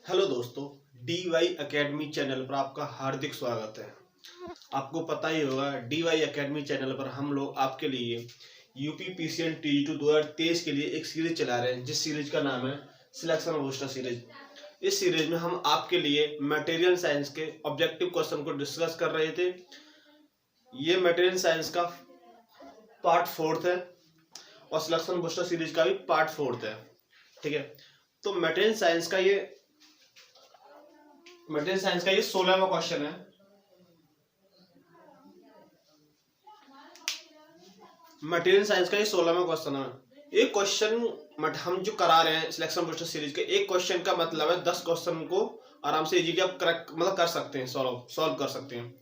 Hello दोस्तों, DY academy channel पर आपका हार्दिक स्वागत है। आपको पता ही होगा, DY एकेडमी चैनल पर हम लोग आपके लिए यूपी PCN TG2 2023 के लिए एक सीरीज चला रहे हैं, जिस सीरीज का नाम है सिलेक्शन बूस्टर सीरीज। इस सीरीज में हम आपके लिए मटेरियल साइंस के ऑब्जेक्टिव क्वेश्चन को डिस्कस कर रहे थे। ये मटेरियल साइंस का पार्ट 4 है और सिलेक्शन बूस्टर सीरीज का भी पार्ट 4 है। ठीक है, तो मटेरियल साइंस का ये 16वां क्वेश्चन है। मटेरियल साइंस का ये 16वां क्वेश्चन है। एक क्वेश्चन हम जो करा रहे हैं सिलेक्शन बूस्टर सीरीज के, एक क्वेश्चन का मतलब है 10 क्वेश्चन को आराम से इजीली आप करेक्ट मतलब कर सकते हैं, सॉल्व कर सकते हैं।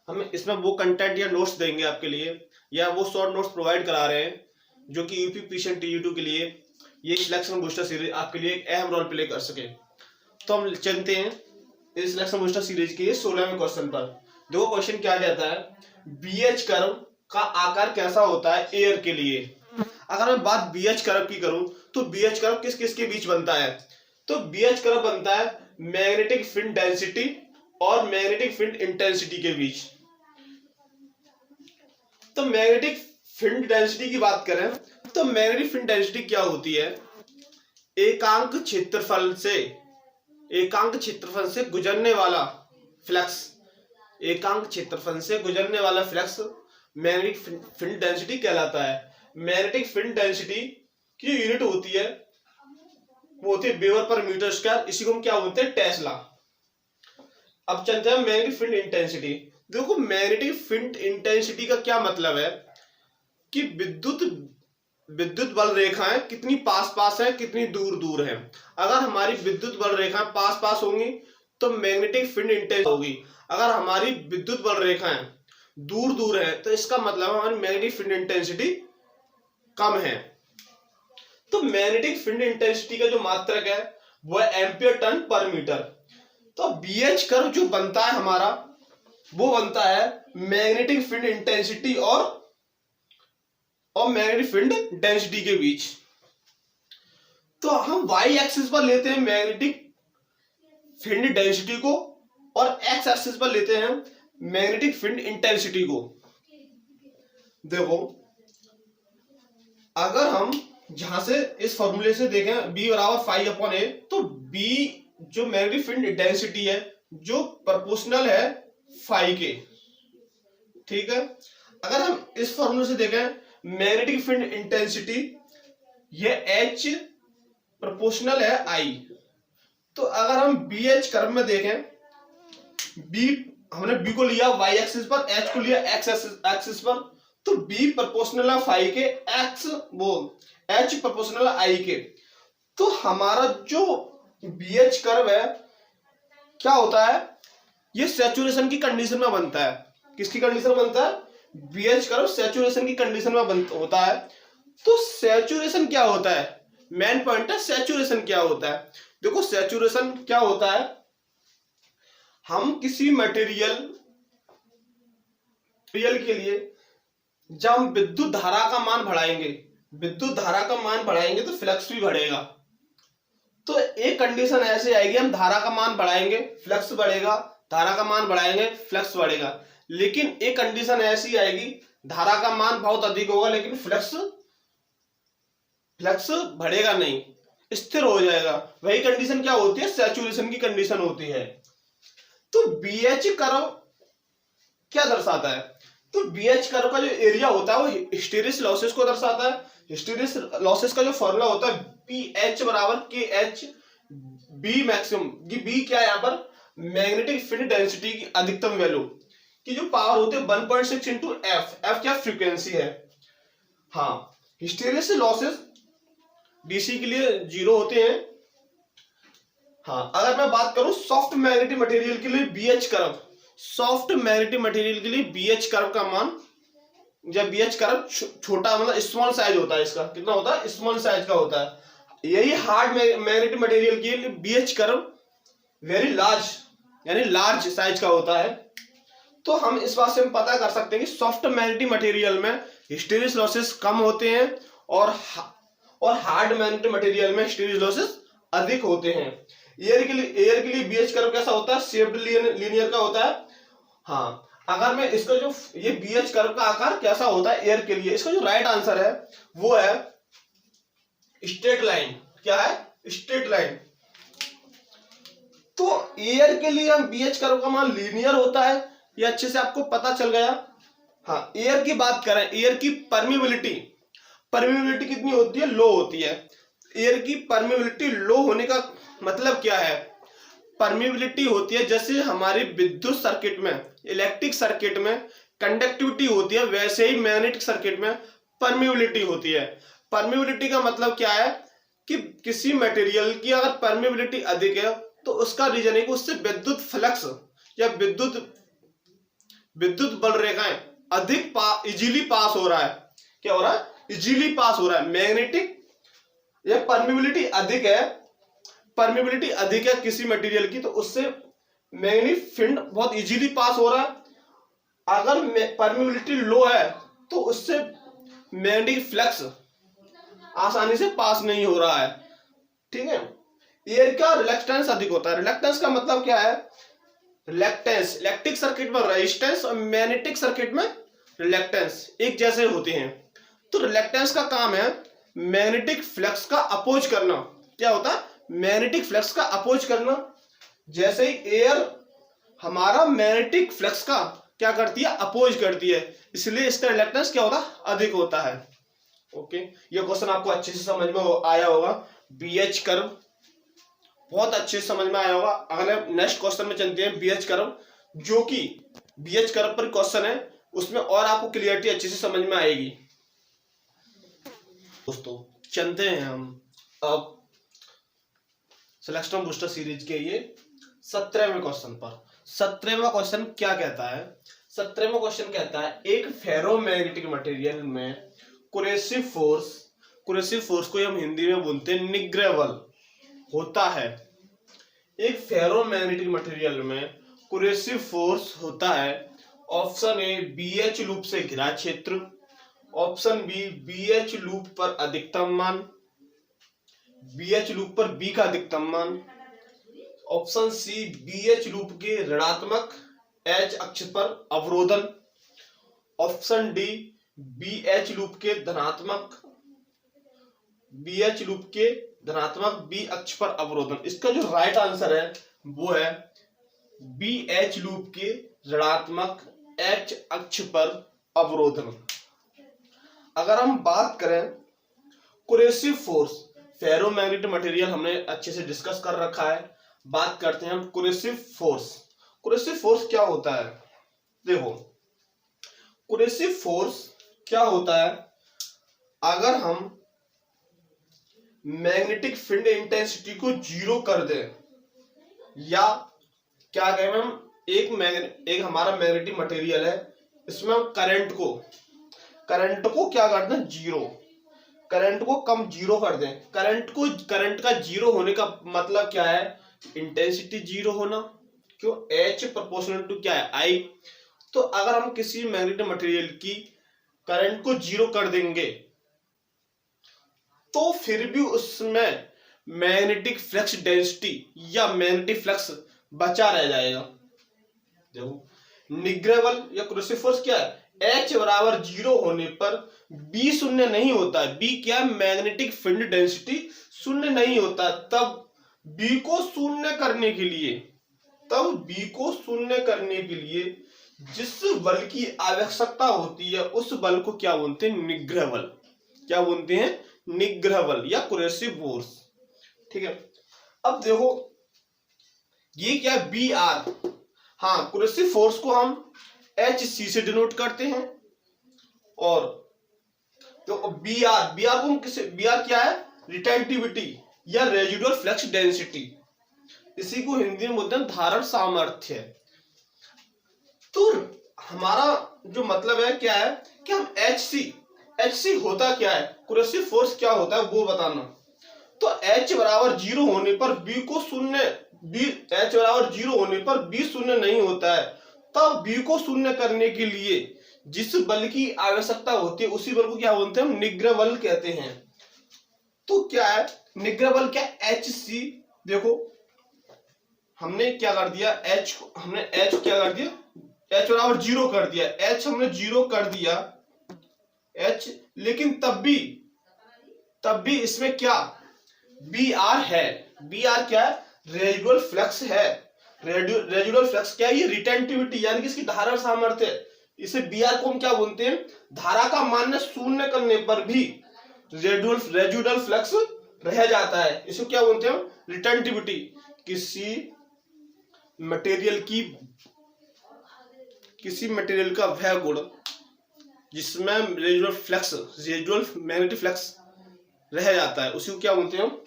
हम इसमें वो कंटेंट या नोट्स देंगे आपके लिए, या वो शॉर्ट नोट्स प्रोवाइड करा रहे हैं जो कि यूपी PCN TG2 के लिए ये सिलेक्शन बूस्टर सीरीज आपके लिए एक अहम रोल प्ले कर सके। तो हम चलते हैं इस सिलेक्शन बूस्टर सीरीज के 16वें क्वेश्चन पर। देखो क्वेश्चन क्या कहता है, BH कर्व का आकार कैसा होता है एयर के लिए। अगर मैं बात BH कर्व की करूं तो BH कर्व किस किस के बीच बनता है, तो BH कर्व बनता है मैग्नेटिक फील्ड डेंसिटी और मैग्नेटिक फील्ड इंटेंसिटी के बीच। तो मैग्नेटिक फील्ड डेंसिटी की बात करें तो मैग्नेटिक फील्ड डेंसिटी क्या होती है, एकांक क्षेत्रफल से गुजरने वाला फ्लक्स, एकांक क्षेत्रफल से गुजरने वाला फ्लक्स मैग्नेटिक फील्ड डेंसिटी कहलाता है। मैग्नेटिक फील्ड डेंसिटी की यूनिट होती है, वो होती है वेबर पर मीटर स्क्वायर, इसी को हम क्या बोलते हैं, टेस्ला। अब चलते हैं मैग्नेटिक फील्ड इंटेंसिटी। देखो मैग्नेटिक फील्ड इंटेंसिटी का क्या मतलब है कि विद्युत बल रेखाएं कितनी पास पास है, कितनी दूर दूर है। अगर हमारी विद्युत बल रेखाएं पास पास होंगी तो मैग्नेटिक फील्ड इंटेंसिटी होगी। अगर हमारी विद्युत बल रेखाएं दूर दूर है तो इसका मतलब हमारी मैग्नेटिक फील्ड इंटेंसिटी कम है। तो मैग्नेटिक फील्ड इंटेंसिटी का जो मात्रक है वो है एम्पियर टर्न पर मीटर। तो BH कर्व जो बनता है हमारा, वो बनता है मैग्नेटिक फील्ड इंटेंसिटी और मैग्नेटिक फील्ड डेंसिटी के बीच। तो हम y एक्सिस पर लेते हैं मैग्नेटिक फील्ड डेंसिटी को और x एक्सिस पर लेते हैं मैग्नेटिक फील्ड इंटेंसिटी को। देखो अगर हम जहां से इस फॉर्मूले से देखें B बराबर फाई अपॉन ए, तो B जो मैग्नेटिक फील्ड डेंसिटी है जो प्रोपोर्शनल है फाई के। ठीक है, अगर हम इस फॉर्मूले से देखें मैग्नेटिक फील्ड इंटेंसिटी, ये H प्रोपोर्शनल है I। तो अगर हम BH कर्व में देखें, हमने B को लिया y एक्सिस पर, H को लिया x एक्सिस पर, तो B प्रोपोर्शनल है फाई के, H प्रोपोर्शनल है I के। तो हमारा जो BH कर्व है क्या होता है, ये सैचुरेशन की कंडीशन में बनता है। किसकी कंडीशन में बनता है, BH कर्व सैचुरेशन की कंडीशन में होता है। तो सैचुरेशन क्या होता है, मेन पॉइंट है सैचुरेशन क्या होता है। देखो सैचुरेशन क्या होता है, हम किसी मटेरियल के लिए जब हम विद्युत धारा का मान बढ़ाएंगे तो फ्लक्स भी बढ़ेगा। तो एक कंडीशन ऐसे आएगी, हम धारा का मान बढ़ाएंगे फ्लक्स बढ़ेगा, धारा का मान बढ़ाएंगे फ्लक्स बढ़ेगा। लेकिन एक कंडीशन ऐसी आएगी, धारा का मान बहुत अधिक होगा लेकिन फ्लक्स बढ़ेगा नहीं, स्थिर हो जाएगा। वही कंडीशन क्या होती है, सैचुरेशन की कंडीशन होती है। तो BH कर्व क्या दर्शाता है, तो BH कर्व का जो एरिया होता है वो हिस्टेरिस लॉसेस को दर्शाता है। हिस्टेरिस लॉसेस का जो फॉर्मूला होता है PH बराबर KH B मैक्सिमम। ये B क्या है, यहाँ पर मैग्नेटिक फील्ड डेंसिटी की अधिकतम वैल्यू की जो पावर होती है 1.6 इंटू F क्या फ्रीक्वेंसी है। हाँ, हिस्टेरिस लॉसेस DC के लिए 0 होते हैं। हाँ, अगर मैं बात करूं सॉफ्ट मैग्नेटिक मटेरियल के लिए BH कर्व, का मान, जब BH कर्व छोटा मतलब स्मॉल साइज होता है, इसका कितना होता है, स्मॉल साइज का होता है। यही हार्ड मैग्नेटिक मटेरियल के लिए BH कर्व वेरी लार्ज यानी लार्ज साइज का होता है। तो हम इस बात से हम पता कर सकते हैं कि सॉफ्ट मैग्नेटिक मटेरियल में हिस्टेरिस लॉसेस कम होते हैं और हार्ड मैग्नेटिक मटेरियल में हिस्टेरिस लॉसेस अधिक होते हैं। एयर के लिए बीएच कर्व कैसा होता है, शेप्ड लीनियर का होता है। हाँ, अगर मैं इसका जो ये बीएच कर्व का आकार कैसा होता है एयर के लिए, इसका जो राइट आंसर है वो है स्ट्रेट लाइन। क्या है, स्ट्रेट लाइन। तो एयर के लिए हम बीएच कर्व का मान लीनियर होता है, ये अच्छे से आपको पता चल गया। हाँ, एयर की बात करें, एयर की परमिबिलिटी कितनी होती है, लो होती है। एयर की परमिबिलिटी लो होने का मतलब क्या है, परमिबिलिटी होती है जैसे हमारी विद्युत सर्किट में, इलेक्ट्रिक सर्किट में कंडक्टिविटी होती है, वैसे ही मैग्नेटिक सर्किट में परमिबिलिटी होती है। परमिबिलिटी का मतलब क्या है कि किसी मटेरियल की अगर परमिबिलिटी अधिक है तो उसका रीजन है कि उससे विद्युत फ्लक्स या विद्युत बल रेखाएं अधिक इजीली पास हो रहा है। क्या हो रहा है, इजीली पास हो रहा है। मैग्नेटिक या परमिबिलिटी अधिक है किसी मटेरियल की, तो उससे मैग्नेटिक फील्ड बहुत इजीली पास हो रहा है। अगर परमिबिलिटी लो है तो उससे मैग्नेटिक फ्लक्स आसानी से पास नहीं हो रहा है। ठीक है। एयर का रिलक्टेंस अधिक होता है। रिलक्टेंस का मतलब क्या है, रिलक्टेंस इलेक्ट्रिक सर्किट में रेजिस्टेंस और मैग्नेटिक सर्किट में रिलक्टेंस एक जैसे होते हैं। तो रिलक्टेंस का काम है मैग्नेटिक फ्लक्स का अपोज करना। क्या होता है, मैग्नेटिक फ्लक्स का अपोज करना। जैसे ही एयर हमारा मैग्नेटिक फ्लक्स का क्या करती है, अपोज करती है, इसलिए इसका रिलक्टेंस क्या होता है, अधिक होता है। ओके, ये क्वेश्चन आपको अच्छे से समझ में आया होगा। बीएच कर्व बहुत अच्छे से समझ में आया होगा। अगले नेक्स्ट क्वेश्चन में चलते हैं, बीएच कर्व, जो कि बीएच कर्व पर क्वेश्चन है, उसमें और आपको क्लियरिटी अच्छे से समझ में आएगी। दोस्तों चलते हैं हम अब सिलेक्शन बूस्टर सीरीज के ये 17वें क्वेश्चन पर। 17वां क्वेश्चन क्या कहता है, 17वां क्वेश्चन कहता है एक फेरोमैग्नेटिक मटेरियल में कुरेसिव फोर्स को हम हिंदी में बोलते हैं निग्रह होता है। एक फेरोमैग्नेटिक मटेरियल में कुरेसिव फोर्स होता है। ऑप्शन ए बीएच लूप से घिरा क्षेत्र, ऑप्शन बी बीएच लूप पर अधिकतम मान, बीएच लूप पर बी का अधिकतम मान, ऑप्शन सी बीएच लूप के ऋणात्मक एच अक्ष पर अवरोधन, ऑप्शन डी बीएच लूप के धनात्मक बी अक्ष पर अवरोधन। इसका जो राइट आंसर है वो है बीएच लूप के ऋणात्मक एच अक्ष पर अवरोधन। अगर हम बात करें कुरेसिव फोर्स, फेरोमैग्नेटिक मटेरियल हमने अच्छे से डिस्कस कर रखा है। बात करते हैं हम कुरेसिव फोर्स क्या होता है। देखो, कुरेसिव फोर्स क्या होता है, अगर हम मैग्नेटिक फील्ड इंटेंसिटी को जीरो कर दें, या क्या कहें हम, एक हमारा मैग्नेटिक मटेरियल है, इसमें हम करंट को क्या कर दें, जीरो, करंट को कम जीरो कर दें। करंट का जीरो होने का मतलब क्या है, इंटेंसिटी जीरो होना। क्यों, H प्रोपोर्शनल टू क्या है, I। तो अगर हम किसी मैग्नेटिक मटेरियल की करंट को जीरो कर देंगे तो फिर भी उसमें मैग्नेटिक फ्लक्स डेंसिटी या मैग्नेटिक फ्लक्स बचा रह जाएगा। देखो, निग्रह बल या कुरेसिव फोर्स क्या है, H बराबर जीरो होने पर B शून्य नहीं होता है। B क्या है, मैग्नेटिक फील्ड डेंसिटी शून्य नहीं होता। तब B को शून्य करने के लिए जिस बल की आवश्यकता होती है उस बल को क्या बोलते हैं, निग्रह बल। क्या बोलते हैं, निग्रह बल या कुरेसिव फोर्स। ठीक है। अब देखो ये क्या है, बी आर। हाँ, कुरेसिव फोर्स को हम HC से डिनोट करते हैं। और तो बी आर को हम किसे, बी आर क्या है, रिटेंटिविटी या रेजिडुअल फ्लक्स डेंसिटी। इसी को हिंदी में बोलते हैं धारण सामर्थ्य। तो हमारा जो मतलब है क्या है कि हम HC होता क्या है, कुरेसिव फोर्स क्या होता है वो बताना। तो H बराबर जीरो होने पर B शून्य नहीं होता है। तब B को शून्य करने के लिए जिस बल की आवश्यकता होती है उसी बल को क्या बोलते हैं, हम निग्रह बल कहते हैं। तो क्या है निग्रह बल, क्या HC। देखो हमने क्या कर दिया, हमने H क्या कर दिया, H बराबर 0 कर दिया, H हमने 0 कर दिया H, लेकिन तब भी इसमें क्या Br है। Br क्या है, रेजिडुअल फ्लक्स है। रेजिडुअल फ्लक्स क्या है, ये रिटेंटिविटी यानी कि इसकी धारा सामर्थ्य। इसे Br को हम क्या बोलते हैं, धारा का मान शून्य करने पर भी रेजिडुअल फ्लक्स रह जाता है, इसको क्या बोलते हैं, रिटेंटिविटी। किसी मटेरियल का वह गुण जिसमें रेजिडुअल मैग्नेटिक फ्लक्स रह जाता है, उसी को क्या बोलते हैं हम,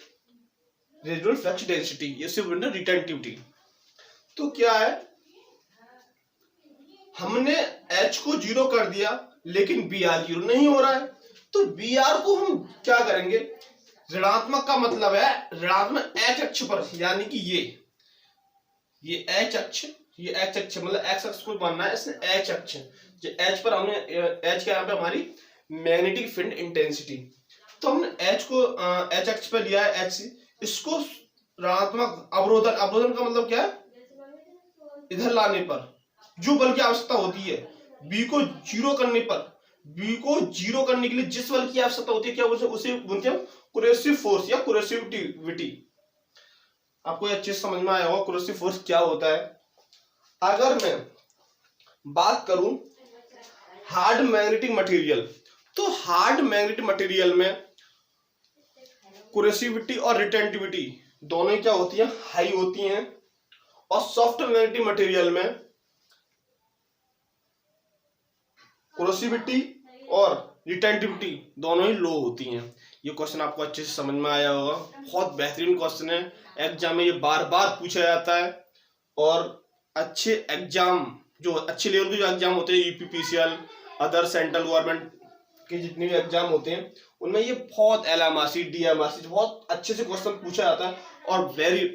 रेजिडुअल फ्लक्स डेंसिटी, इसे बोलते हैं रिटेंटिविटी। तो क्या है, हमने H को 0 कर दिया लेकिन Br 0 नहीं हो रहा है, तो Br को हम क्या करेंगे, ऋणात्मक का मतलब है ऋणात्मक H अक्ष पर, यानी कि ये H अक्ष, ये H अक्ष मतलब X अक्ष को मानना है, इसने H अक्ष, जो H पर हमने H के यहाँ पे हमारी मैग्नेटिक फील्ड इंटेंसिटी, तो हमने H को H अक्ष पर लिया है H, इसको ऋणात्मक अवरोधन का मतलब क्या है, इधर लाने पर जो बल की आवश्यकता होती है, B को 0 करने के लिए जिस बल की आवश्यकता होती है, क्या उसे बोलते हैं कोरेसिव फोर्स या कोरेसिविटी। आपको यह अच्छे से समझ में आया होगा कोरेसिव फोर्स क्या होता है। अगर मैं बात करूं हार्ड मैग्नेटिक मटेरियल, तो हार्ड मैग्नेटिक मटेरियल में कोरेसिविटी और रिटेंटिविटी दोनों ही क्या होती है, हाई होती हैं, और सॉफ्ट मैग्नेटिक मटेरियल में कोरेसिविटी और रिटेंटिविटी दोनों ही लो होती हैं। ये क्वेश्चन आपको अच्छे से समझ में आया होगा, बहुत बेहतरीन क्वेश्चन है, एग्जाम में ये बार बार पूछा जाता है। और अच्छे एग्जाम, जो अच्छे लेवल के जो एग्जाम होते हैं, यूपीपीसीएल, अदर सेंट्रल गवर्नमेंट के जितने भी एग्जाम होते हैं, उनमें ये बहुत एलएमआरसी, डीएमआरसी बहुत अच्छे से क्वेश्चन पूछा जाता है, और वेरी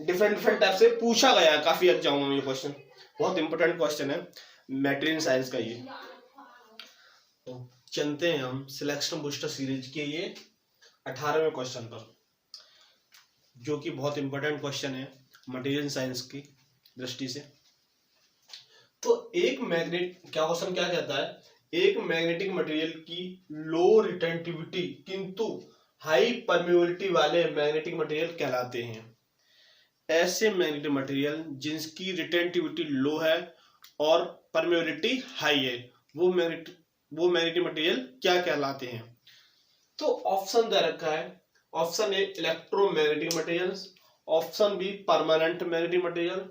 डिफरेंट टाइप से पूछा गया है काफी एग्जामों में। ये क्वेश्चन बहुत इंपॉर्टेंट क्वेश्चन है मटेरियल साइंस का। ये तो चलते हैं हम सिलेक्शन बूस्टर सीरीज के ये 18वें क्वेश्चन पर, जो कि बहुत इंपॉर्टेंट क्वेश्चन है मटेरियल साइंस की दृष्टि से। तो एक मैग्नेट क्या क्वेश्चन क्या कहता है, एक मैग्नेटिक मटेरियल की लो रिटेंटिविटी किंतु हाई परमेबिलिटी वाले मैग्नेटिक मटेरियल कहलाते हैं। ऐसे मैग्नेटिक मटेरियल जिनकी रिटेंटिविटी लो है और परमेबिलिटी हाई है, वो मैग्नेटिक मटेरियल क्या कहलाते हैं। तो ऑप्शन दे रखा है, option A electromagnetic materials, option B permanent magnetic material,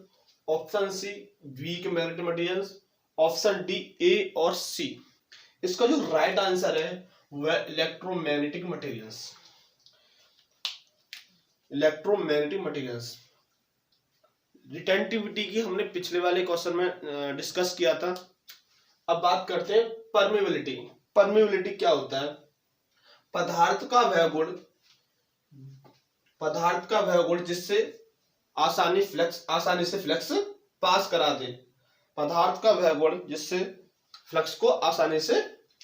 option C weak magnetic materials, option D A और सी। इसका जो राइट आंसर है वह electromagnetic materials. Electromagnetic materials retentivity की हमने पिछले वाले क्वेश्चन में डिस्कस किया था। अब बात करते हैं परमेबिलिटी। परमेबिलिटी क्या होता है, पदार्थ का वह गुण जिससे आसानी से फ्लक्स पास करा दे। पदार्थ का वह गुण जिससे फ्लक्स को आसानी से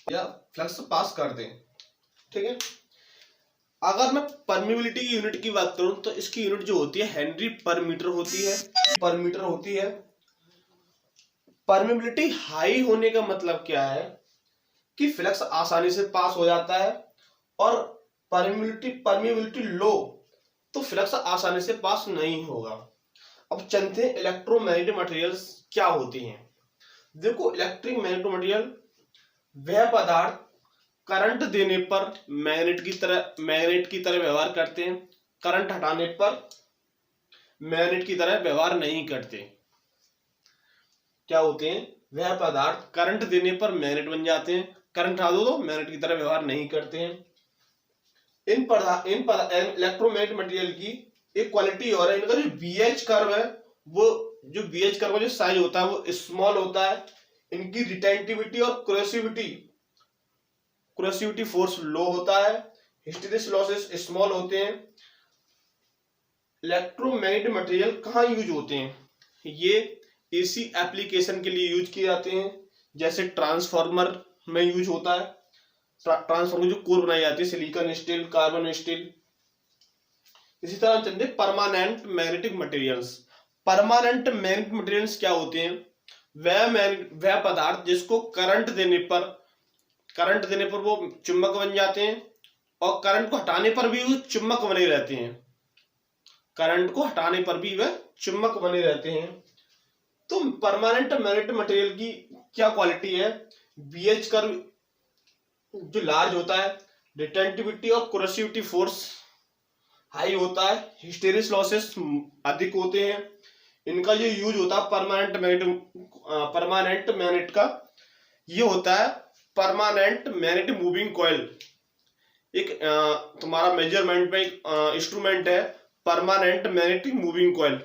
या फ्लक्स पास कर दे, ठीक है। अगर मैं परमेबिलिटी की यूनिट की बात करूं तो इसकी यूनिट जो होती है हेनरी पर मीटर होती है। परमेबिलिटी हाई होने का मतलब क्या है कि फ्लक्स आसानी से पास हो जाता है, और परमेबिलिटी लो तो फ्लक्स आसानी से पास नहीं होगा। अब चलते हैं इलेक्ट्रोमैग्नेटिक मटेरियल्स क्या होती हैं। देखो, इलेक्ट्रिक मैग्नेटिक मटेरियल वह पदार्थ करंट देने पर मैग्नेट की तरह व्यवहार करते हैं, करंट हटाने पर मैग्नेट की तरह व्यवहार नहीं करते। क्या होते हैं, वह पदार्थ करंट देने पर मैग्नेट बन जाते हैं, करंट हटा दो तो मैग्नेट की तरह व्यवहार नहीं करते हैं। इन इलेक्ट्रोमैग्नेटिक मटेरियल की एक क्वालिटी और है, इनका जो बीएच कर्व है, वो जो बीएच कर्व का जो साइज होता है वो स्मॉल होता है। इनकी रिटेंटिविटी और कोरेसिविटी फोर्स लो होता है, हिस्टेरिसिस लॉसेस स्मॉल होते हैं। इलेक्ट्रोमैग्नेटिक मटेरियल कहाँ यूज होते हैं, ये एसी एप्लीकेशन के लिए यूज किए जाते हैं, जैसे ट्रांसफार्मर में यूज होता है। ट्रांसफार्मर जो कोर बनाई जाती है, सिलिकॉन स्टील, कार्बन स्टील। इसी तरह चलते permanent magnetic materials. Permanent magnetic materials क्या होते हैं? वह पदार्थ जिसको करंट देने पर वो चुंबक बन जाते हैं और करंट को हटाने पर भी वो चुंबक बने रहते हैं। करंट को हटाने पर भी वह चुंबक बने रहते हैं। तो परमानेंट मैग्नेटिक मटेरियल की क्या क्वालिटी है? बीएच कर्व जो लार्ज होता है, रिटेंटिविटी और कोरोसिविटी फोर्स हाई होता है, हिस्टेरिस लॉसेस अधिक होते हैं। इनका जो यूज होता है परमानेंट मैग्नेट का, ये होता है परमानेंट मैग्नेटिक मूविंग कॉइल। एक तुम्हारा मेजरमेंट में एक इंस्ट्रूमेंट है परमानेंट मैग्नेटिक मूविंग कॉइल।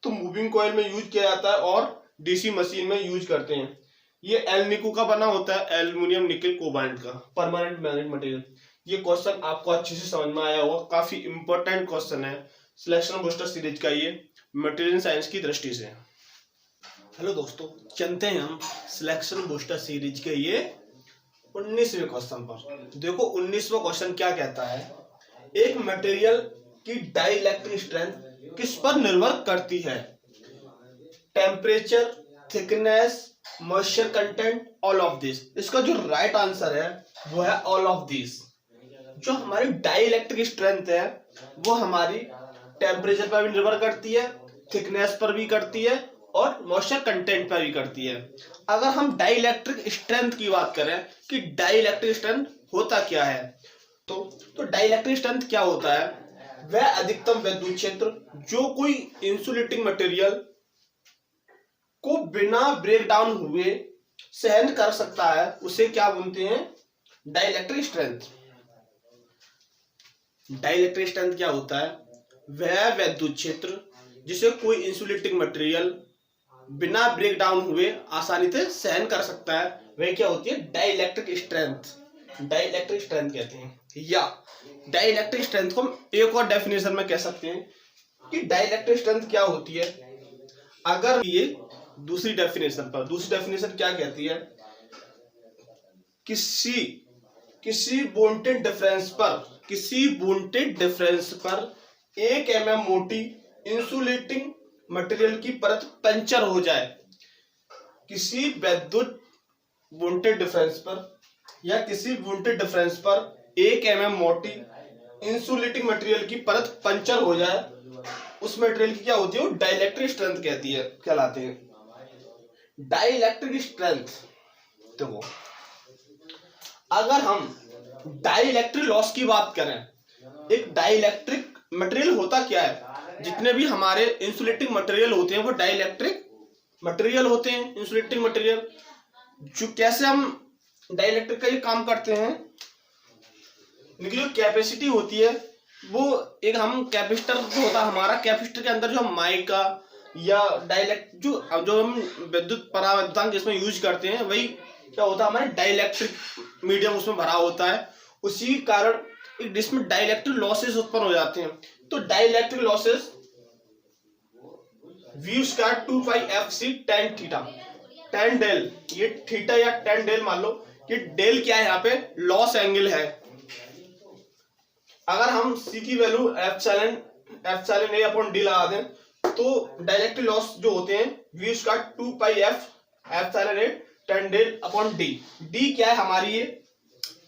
तो मूविंग कॉइल में यूज किया जाता है और डीसी मशीन में यूज करते हैं। ये एल-निको का बना होता है, एल्युमिनियम निकल कोबाल्ट का परमानेंट मैग्नेटिक मटेरियल। ये क्वेश्चन आपको अच्छे से समझ में आया होगा, काफी इंपॉर्टेंट क्वेश्चन है सिलेक्शन बूस्टर सीरीज का, ये मटेरियल साइंस की दृष्टि से। हेलो दोस्तों, चलते हैं हम सिलेक्शन बूस्टर सीरीज के ये 19वें क्वेश्चन पर। देखो 19वां क्वेश्चन क्या कहता है, एक मटेरियल की डाइलेक्ट्रिक स्ट्रेंथ किस पर निर्भर करती है? Temperature, thickness, moisture content, all of this. इसका जो राइट आंसर है वो है ऑल ऑफ दिस। जो हमारी डाइलेक्ट्रिक स्ट्रेंथ है वो हमारी टेम्परेचर पर भी निर्भर करती है, थिकनेस पर भी करती है और मॉइस्चर कंटेंट पर भी करती है। अगर हम डाइलेक्ट्रिक स्ट्रेंथ की बात करें कि डाइलेक्ट्रिक स्ट्रेंथ होता क्या है, तो डाइलेक्ट्रिक स्ट्रेंथ क्या होता है? वह अधिकतम विद्युत क्षेत्र जो कोई इंसुलेटिंग मटेरियल को बिना ब्रेक डाउन हुए सहन कर सकता है, उसे क्या बोलते हैं? Dielectric strength. डाइलेक्ट्रिक स्ट्रेंथ क्या होता है? वह विद्युत क्षेत्र जिसे कोई इंसुलेटिंग मटेरियल बिना ब्रेक डाउन हुए आसानी से सहन कर सकता है, वह क्या होती है? Dielectric strength. डाइलेक्ट्रिक स्ट्रेंथ कहते हैं। या डाइलेक्ट्रिक स्ट्रेंथ को एक और डेफिनेशन में कह सकते हैं कि डाइलेक्ट्रिक स्ट्रेंथ क्या होती है। अगर ये दूसरी डेफिनेशन क्या कहती है? किसी बॉन्डेड डिफरेंस पर 1 mm मोटी इंसुलेटिंग मटेरियल की परत पंचर हो जाए। किसी विद्युत बॉन्डेड डिफरेंस पर या किसी बॉन्डेड डिफरेंस पर 1 mm मोटी इंसुलेटिंग मटेरियल की परत पंचर हो जाए, उस मटेरियल की क्या होती है? वो डाइलेक्ट्रिक स्ट्रेंथ कहलाते हैं। Dielectric strength. देखो अगर हम डाइलेक्ट्रिक लॉस की बात करें, एक डाइलेक्ट्रिक मटेरियल होता क्या है? जितने भी हमारे इंसुलेटिंग मटेरियल होते हैं वो डाइलेक्ट्रिक मटेरियल होते हैं। इंसुलेटिंग मटेरियल जो कैसे हम डाइलेक्ट्रिक का ये काम करते हैं, इनकी जो कैपेसिटी होती है वो एक हम कैपेसिटर जो होता है हमारा, कैपेसिटर के अंदर जो हम माइका या डाइलेक्ट जो हम विद्युत परावर्तक इसमें यूज करते हैं, वही क्या होता है? हमारे डाइलेक्ट्रिक मीडियम उसमें भरा होता है। उसी कारण इसमें डाइलेक्ट्रिक लॉसेस उत्पन्न हो जाते हैं। तो dielectric losses V square 2 pi FC tan theta, tan del, ये थीटा या tan डेल मान लो, ये डेल क्या है? यहाँ पे लॉस एंगल है। अगर हम C की value epsilon A upon D लगा दें तो डाइलेक्ट्रिक लॉस जो होते हैं V square 2 pi F epsilon A tan del upon D। D क्या है? हमारी ये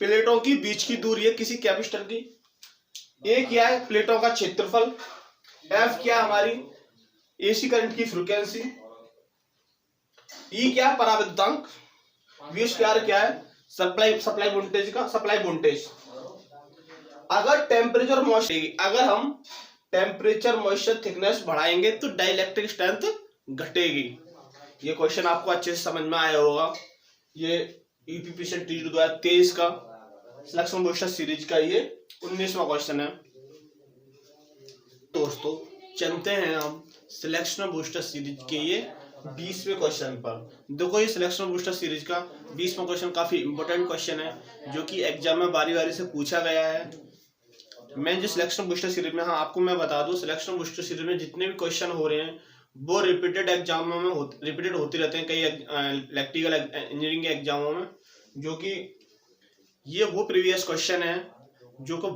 प्लेटों की बीच की दूरी है किसी कैपेसिटर की। A क्या है? प्लेटों का क्षेत्रफल। F क्या है? हमारी AC करंट की फ्रीक्वेंसी। E क्या है? पराविद्युतांक। V स्क्वायर क्या है? Supply voltage. अगर टेम्परेचर मॉइस्चर, अगर हम टेम्परेचर मॉइस्चर थिकनेस बढ़ाएंगे तो डाइलेक्ट्रिक स्ट्रेंथ घटेगी। ये क्वेश्चन आपको अच्छे से समझ में आया होगा। ये यूपीपीएससी टी 2023 का सिलेक्शन बूस्टर सीरीज का ये 19वां क्वेश्चन है। दोस्तों चलते हैं हम सिलेक्शन बूस्टर सीरीज के ये 20वें क्वेश्चन पर। देखो ये सिलेक्शन बूस्टर सीरीज का 20वां क्वेश्चन काफी इंपॉर्टेंट क्वेश्चन है जो कि एग्जाम में बारी बारी से पूछा गया है। मैं जो सिलेक्शन बूस्टर सीरीज में, हाँ आपको मैं बता दूं, सिलेक्शन बूस्टर सीरीज में जितने भी क्वेश्चन हो रहे हैं वो रिपीटेड एग्जामों में रिपीटेड होते रहते हैं, कई इलेक्ट्रिकल इंजीनियरिंग के एग्जामों में, जो कि ये वो प्रीवियस क्वेश्चन है जो कि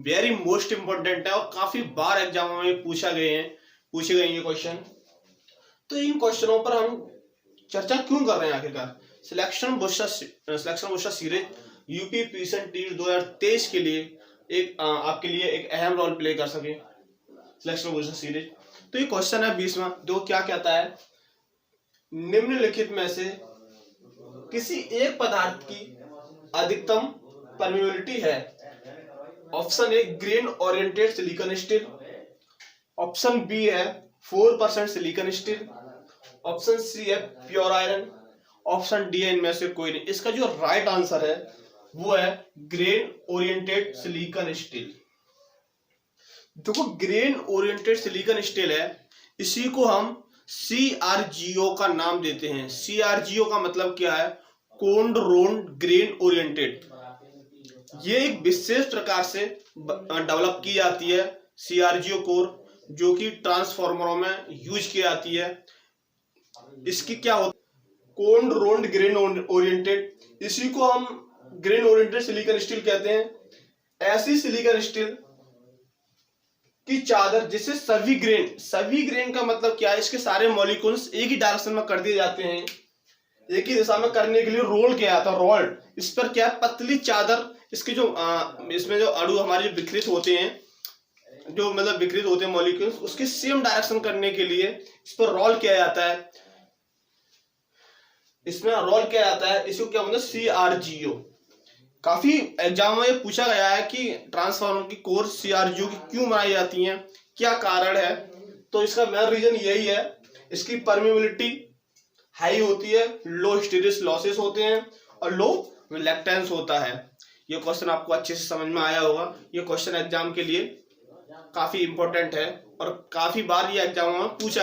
वेरी मोस्ट इंपॉर्टेंट है और काफी बार एग्जामों में पूछे गए ये क्वेश्चन। तो इन क्वेश्चनों पर हम चर्चा क्यों कर रहे हैं आखिरकार? Selection booster series UPPSC T 2023 के लिए आपके लिए एक अहम रोल प्ले कर सके सिलेक्शन बुस्टर सीरीज। तो ये क्वेश्चन है 20वां, जो क्या कहता है, निम्नलिखित में से किसी एक पदार्थ की अधिकतम परमिबिलिटी है? Option A grain oriented silicon steel, option B है 4% सिलिकॉन स्टील, ऑप्शन सी है प्योर आयरन, ऑप्शन डी है इनमें से कोई नहीं। इसका जो राइट आंसर है वो है ग्रेन ओरिएंटेड सिलिकॉन स्टील। देखो, ग्रेन ओरिएंटेड सिलिकॉन स्टील है, इसी को हम CRGO का नाम देते हैं। CRGO का मतलब क्या है? कोन्ड रोन्ड ग्रेन ओरिएंटेड। ये एक विशेष प्रकार से डेवलप की जाती है CRGO कोर, जो कि ट्रांसफार्मरों में यूज की जाती है। इसकी क्या होता है? कोन्ड रोन्ड ग्रेन ओरिएंटेड, इसी को हम ग्रेन ओरिएंटेड सिलिकॉन स्टील कहते हैं। ऐसी सिलिकॉन स्टील की चादर जिससे सभी ग्रेन का मतलब क्या है? इसके सारे मॉलिक्यूल्स एक ही डायरेक्शन में कर दिए जाते हैं, एक ही दिशा में करने के लिए रोल किया जाता है, रोल्ड। इस पर क्या है? पतली चादर, इसके जो इसमें जो अणु हमारे जो विकृत होते हैं, जो मतलब विकृत होते हैं मॉलिक्यूल्स, उसके सेम डायरेक्शन करने के लिए इस पर रोल किया जाता है, इसमें रोल किया जाता है। इसको क्या मतलब? CRGO। काफी एग्जाम में पूछा गया है कि ट्रांसफार्मर की कोर CRGO की क्यों बनाई जाती हैं, क्या कारण है? तो इसका मेन रीजन यही है, इसकी परमिबिलिटी हाई होती है, लो हिस्टेरेसिस लॉसेस होते हैं और लो रिलक्टेंस होता है। ये क्वेश्चन आपको अच्छे से समझ में आया होगा। ये क्वेश्चन एग्जाम के लिए काफी इंपॉर्टेंट है और काफी बार ये एग्जाम में पूछा